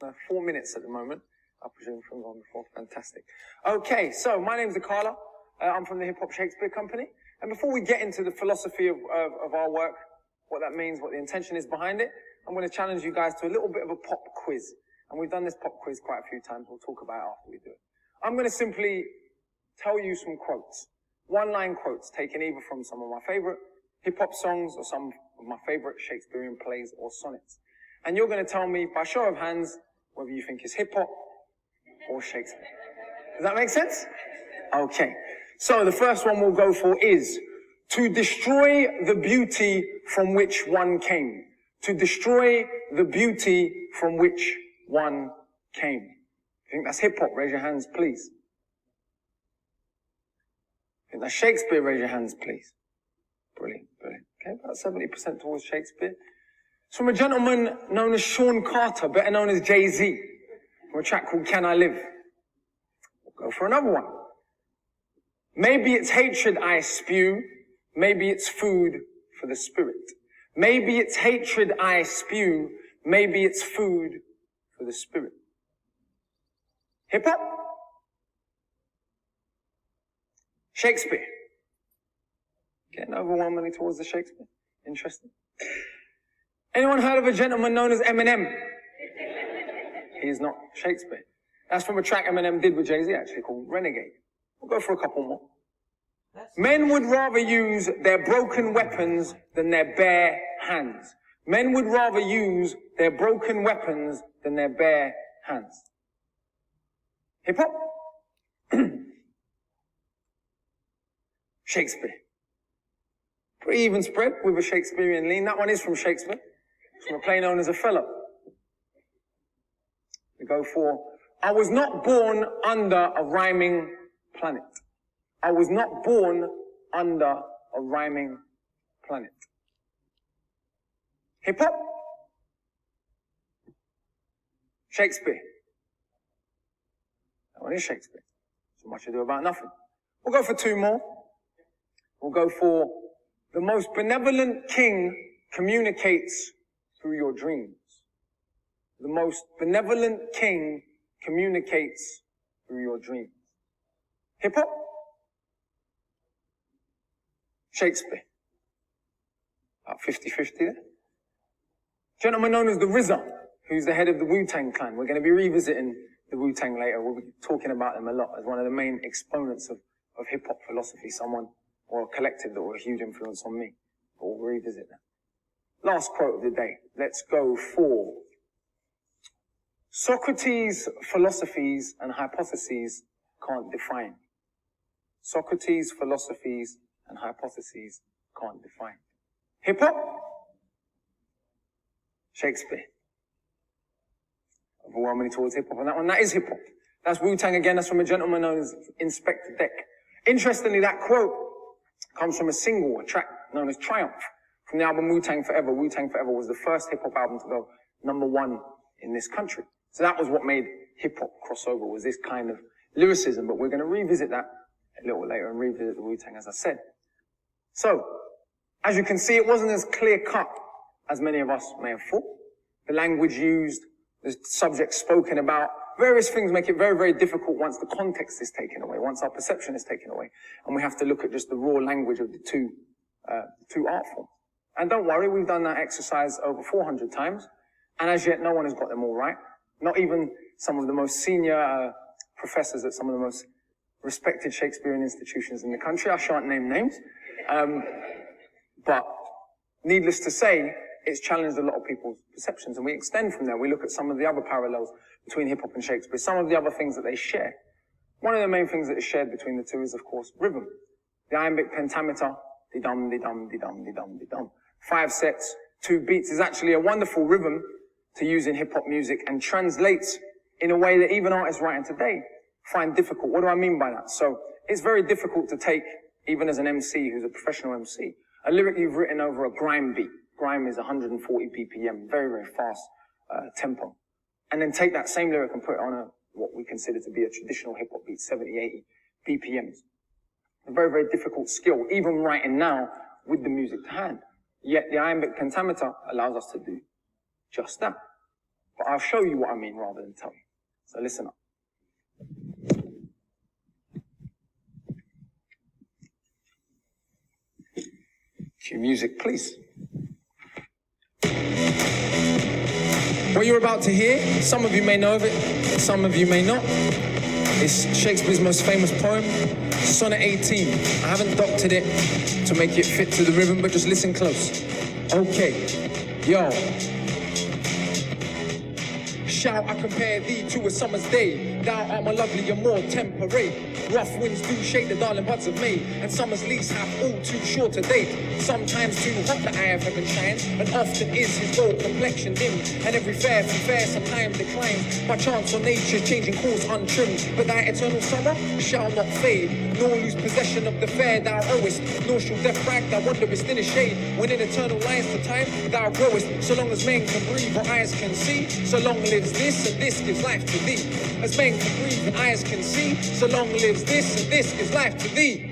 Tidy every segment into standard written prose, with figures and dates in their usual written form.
4 minutes at the moment. I presume from the one before. Fantastic. Okay, so my name's Akala. I'm from the Hip Hop Shakespeare Company. And before we get into the philosophy of our work, what that means, what the intention is behind it, I'm going to challenge you guys to a little bit of a pop quiz. And we've done this pop quiz quite a few times. We'll talk about it after we do it. I'm going to simply tell you some quotes. One-line quotes taken either from some of my favorite hip-hop songs or some of my favorite Shakespearean plays or sonnets. And you're going to tell me, by show of hands, whether you think it's hip-hop or Shakespeare. Does that make sense? Okay. So the first one we'll go for is, to destroy the beauty from which one came. To destroy the beauty from which one came. If you think that's hip-hop, raise your hands, please. If you think that's Shakespeare, raise your hands, please. Brilliant, brilliant. Okay, about 70% towards Shakespeare. It's from a gentleman known as Sean Carter, better known as Jay-Z, from a track called Can I Live? We'll go for another one. Maybe it's hatred I spew, maybe it's food for the spirit. Maybe it's hatred I spew, maybe it's food for the spirit. Hip-hop? Shakespeare. Getting overwhelmingly towards the Shakespeare. Interesting. Anyone heard of a gentleman known as Eminem? He is not Shakespeare. That's from a track Eminem did with Jay-Z, actually, called Renegade. We'll go for a couple more. Men would rather use their broken weapons than their bare hands. Men would rather use their broken weapons than their bare hands. Hip-hop? Shakespeare. Pretty even spread with a Shakespearean lean. That one is from Shakespeare. It's from a play known as Othello. We go for, I was not born under a rhyming planet. I was not born under a rhyming planet. Hip-hop? Shakespeare. That one is Shakespeare. So much ado about nothing. We'll go for two more. We'll go for, the most benevolent king communicates through your dreams. The most benevolent king communicates through your dreams. Hip-hop? Shakespeare. About 50-50 there. Gentleman known as the RZA, who's the head of the Wu-Tang Clan. We're going to be revisiting the Wu-Tang later. We'll be talking about them a lot as one of the main exponents of hip-hop philosophy, someone or a collective that were a huge influence on me. But we'll revisit that. Last quote of the day. Let's go for Socrates' philosophies and hypotheses can't define. Socrates' philosophies and hypotheses can't define. Hip-hop? Shakespeare. Overwhelmingly towards hip-hop on that one. That is hip-hop. That's Wu-Tang again. That's from a gentleman known as Inspector Deck. Interestingly, that quote comes from a single, a track known as Triumph, from the album Wu-Tang Forever. Wu-Tang Forever was the first hip-hop album to go #1 in this country. So that was what made hip-hop crossover, was this kind of lyricism. But we're going to revisit that a little later and revisit the Wu-Tang, as I said. So, as you can see, it wasn't as clear-cut as many of us may have thought. The language used, the subject spoken about, various things make it very, very difficult once the context is taken away, once our perception is taken away, and we have to look at just the raw language of the two art forms. And don't worry, we've done that exercise over 400 times, and as yet no one has got them all right. Not even some of the most senior professors at some of the most respected Shakespearean institutions in the country. I shan't name names. But needless to say, it's challenged a lot of people's perceptions, and we extend from there. We look at some of the other parallels between hip-hop and Shakespeare, some of the other things that they share. One of the main things that is shared between the two is, of course, rhythm. The iambic pentameter, di-dum, di-dum, di-dum, di-dum, di-dum. 5 sets, 2 beats is actually a wonderful rhythm to use in hip-hop music and translates in a way that even artists writing today find difficult. What do I mean by that? So it's very difficult to take, even as an MC who's a professional MC, a lyric you've written over a grime beat. Grime is 140 BPM, very, very fast tempo. And then take that same lyric and put it on what we consider to be a traditional hip-hop beat, 70, 80 BPMs. A very, very difficult skill, even writing now with the music to hand. Yet the iambic pentameter allows us to do just that. but I'll show you what I mean rather than tell you. So listen up. Cue music, please. What you're about to hear, some of you may know of it, some of you may not. It's Shakespeare's most famous poem, Sonnet 18. I haven't doctored it to make it fit to the rhythm, but just listen close. Okay, yo. Shall I compare thee to a summer's day? Thou art more lovely and more temperate. Rough winds do shake the darling buds of May, and summer's lease hath all too short a date. Sometimes too hot the eye of heaven shines, and often is his gold complexion dim. And every fair from fair sometimes declines, by chance or nature's changing course untrimmed. But thy eternal summer shall not fade, nor lose possession of the fair thou owest. Nor shall death brag thou wanderest in a shade, when in eternal lines to time thou growest. So long as men can breathe or eyes can see, so long lives this, and this gives life to thee. As men can breathe and eyes can see, so long lives this, and this gives life to thee.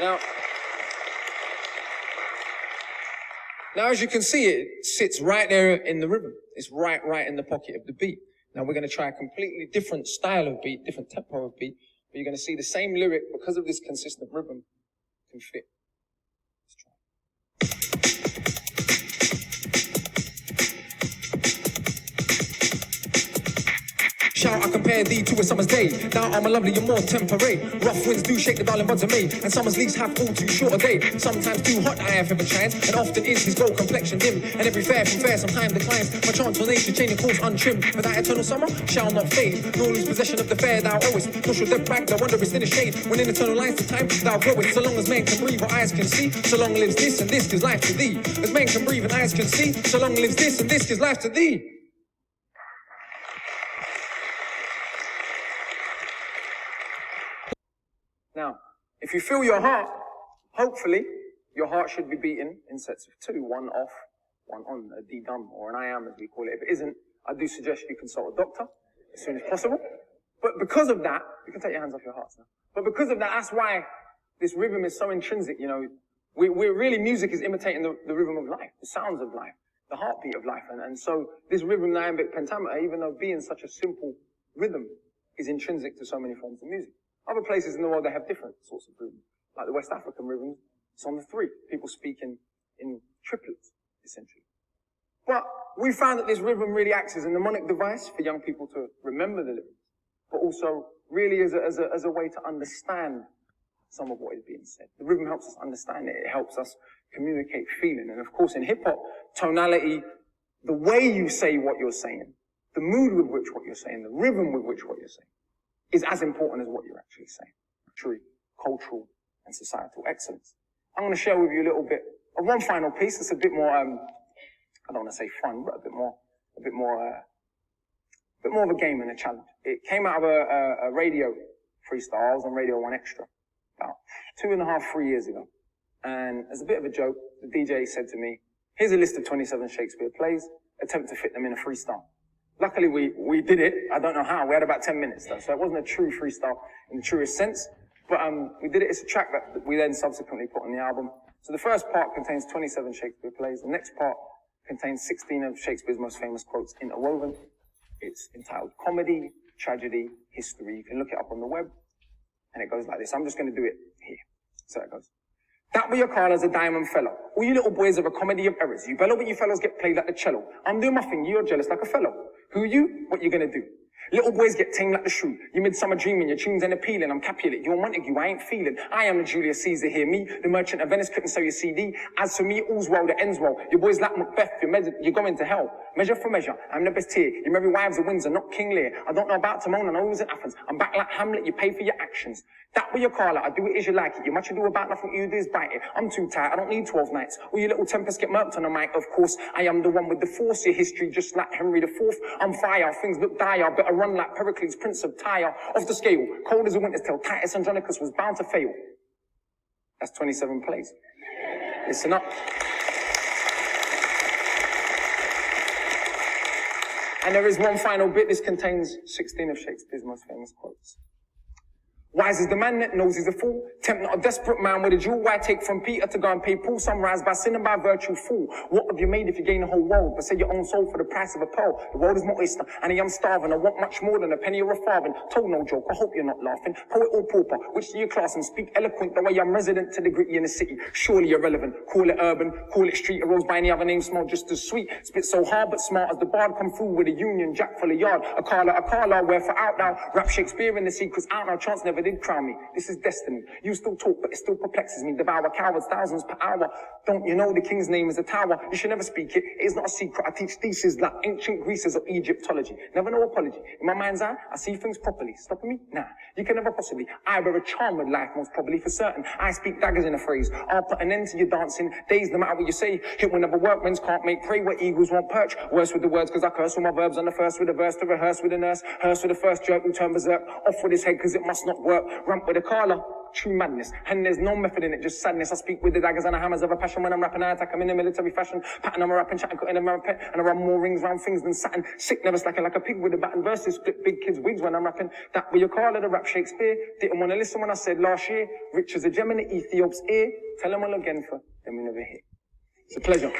Now, as you can see, it sits right there in the rhythm. It's right in the pocket of the beat. Now, we're going to try a completely different style of beat, different tempo of beat, but you're going to see the same lyric, because of this consistent rhythm, can fit. Let's try. Shall I compare thee to a summer's day? Thou art more lovely and more temperate. Rough winds do shake the darling buds of May, and summer's leaves have all too short a day. Sometimes too hot the eye of heaven shines, and often is his gold complexion dim. And every fair from fair sometimes declines, by chance or nature changing course untrimmed. But thy eternal summer shall not fade, nor lose possession of the fair thou owest. Nor shall death brag thou wanderest in a shade, when in eternal lines to time thou growest. So long as men can breathe or eyes can see, so long lives this, and this gives life to thee. As men can breathe and eyes can see, so long lives this, and this gives life to thee. Now, if you feel your heart, hopefully, your heart should be beating in sets of two, one off, one on, a D-dum, or an I am, as we call it. If it isn't, I do suggest you consult a doctor as soon as possible. But because of that, you can take your hands off your hearts now. But because of that, that's why this rhythm is so intrinsic, you know. We're really, music is imitating the rhythm of life, the sounds of life, the heartbeat of life. And so this rhythm, iambic pentameter, even though being such a simple rhythm, is intrinsic to so many forms of music. Other places in the world, they have different sorts of rhythms. Like the West African rhythms, it's on the three. People speak in triplets, essentially. But we found that this rhythm really acts as a mnemonic device for young people to remember the lyrics, but also really as a way to understand some of what is being said. The rhythm helps us understand it. It helps us communicate feeling. And of course, in hip-hop, tonality, the way you say what you're saying, the mood with which what you're saying, the rhythm with which what you're saying, is as important as what you're actually saying. True cultural and societal excellence. I'm going to share with you a little bit of one final piece that's a bit more, I don't want to say fun, but a bit more of a game and a challenge. It came out of a radio freestyle. I was on Radio 1 Extra about 2.5, 3 years ago. And as a bit of a joke, the DJ said to me, here's a list of 27 Shakespeare plays, attempt to fit them in a freestyle. Luckily, we did it. I don't know how. We had about 10 minutes, though, so it wasn't a true freestyle in the truest sense. But we did it. It's a track that we then subsequently put on the album. So the first part contains 27 Shakespeare plays. The next part contains 16 of Shakespeare's most famous quotes interwoven. It's entitled Comedy, Tragedy, History. You can look it up on the web. And it goes like this. I'm just going to do it here. So it goes. That we Akala's a diamond fellow. All you little boys are a comedy of errors. You bellow, but you fellows get played like the cello. I'm doing my thing, you're jealous like a fellow. Who you? What you gonna do? Little boys get tame like the shrew. You midsummer dreaming, your tunes ain't appealing. I'm Capulet, you're Montague, I ain't feeling. I am the Julius Caesar here. Me, the merchant of Venice, couldn't sell your CD. As for me, all's well that ends well. Your boys like Macbeth, you're going to hell. Measure for measure, I'm the best here. Your merry wives are Windsor, not King Lear. I don't know about Timon, I know who's in Athens. I'm back like Hamlet, you pay for your actions. That way you call it, I do it as you like it. You much ado about nothing, you do is bite it. I'm too tired, I don't need 12 nights. All you little tempers get murked on the mic, of course. I am the one with the force, your history just like Henry IV. I'm fire, things look dire, better run like Pericles, Prince of Tyre. Off the scale, cold as a winter's tale, Titus Andronicus was bound to fail. That's 27 plays. Listen up. And there is one final bit. This contains 16 of Shakespeare's most famous quotes. Wise is the man that knows he's a fool. Tempt not a desperate man with a jewel. Why take from Peter to go and pay Paul? Some rise by sin and by virtue fool. What have you made if you gain the whole world, but sell your own soul for the price of a pearl? The world is my oyster, and I am starving. I want much more than a penny or a farthing. Told no joke, I hope you're not laughing. Poet or pauper, which do you class and speak eloquent the way I'm resident to the gritty in the city? Surely irrelevant. Call it urban, call it street. Arose by any other name, smell just as sweet. Spit so hard but smart as the bard come through with a union jack full of yard. Akala, where for out now. Rap Shakespeare and the secrets out now. Chance never did crown me. This is destiny. You still talk, but it still perplexes me. Devour cowards, thousands per hour. Don't you know the king's name is a tower? You should never speak it. It is not a secret. I teach theses like ancient Greece or Egyptology. Never no apology. In my mind's eye, I see things properly. Stopping me? Nah. You can never possibly. I bear a charmed life, most probably for certain. I speak daggers in a phrase. I'll put an end to your dancing days, no matter what you say. Hit whenever workmen's can't make prey, where eagles won't perch. Worse with the words, cause I curse with my verbs on the first with a verse to rehearse with a nurse. Hearse with the first jerk who turn berserk. Off with his head, cause it must not work. Ramp with Akala. True madness, and there's no method in it, just sadness. I speak with the daggers and the hammers of a passion. When I'm rapping, I attack them in a military fashion. Pattern, I'm rapping, chatting, cutting them a pet, and I run more rings round things than satin. Sick, never slacking like a pig with a baton. Verses split big kids' wigs when I'm rapping. That what you call it, a rap Shakespeare. Didn't want to listen when I said last year. Rich as a gem in the Ethiop's ear. Tell them all again for them we never hear. It's a pleasure.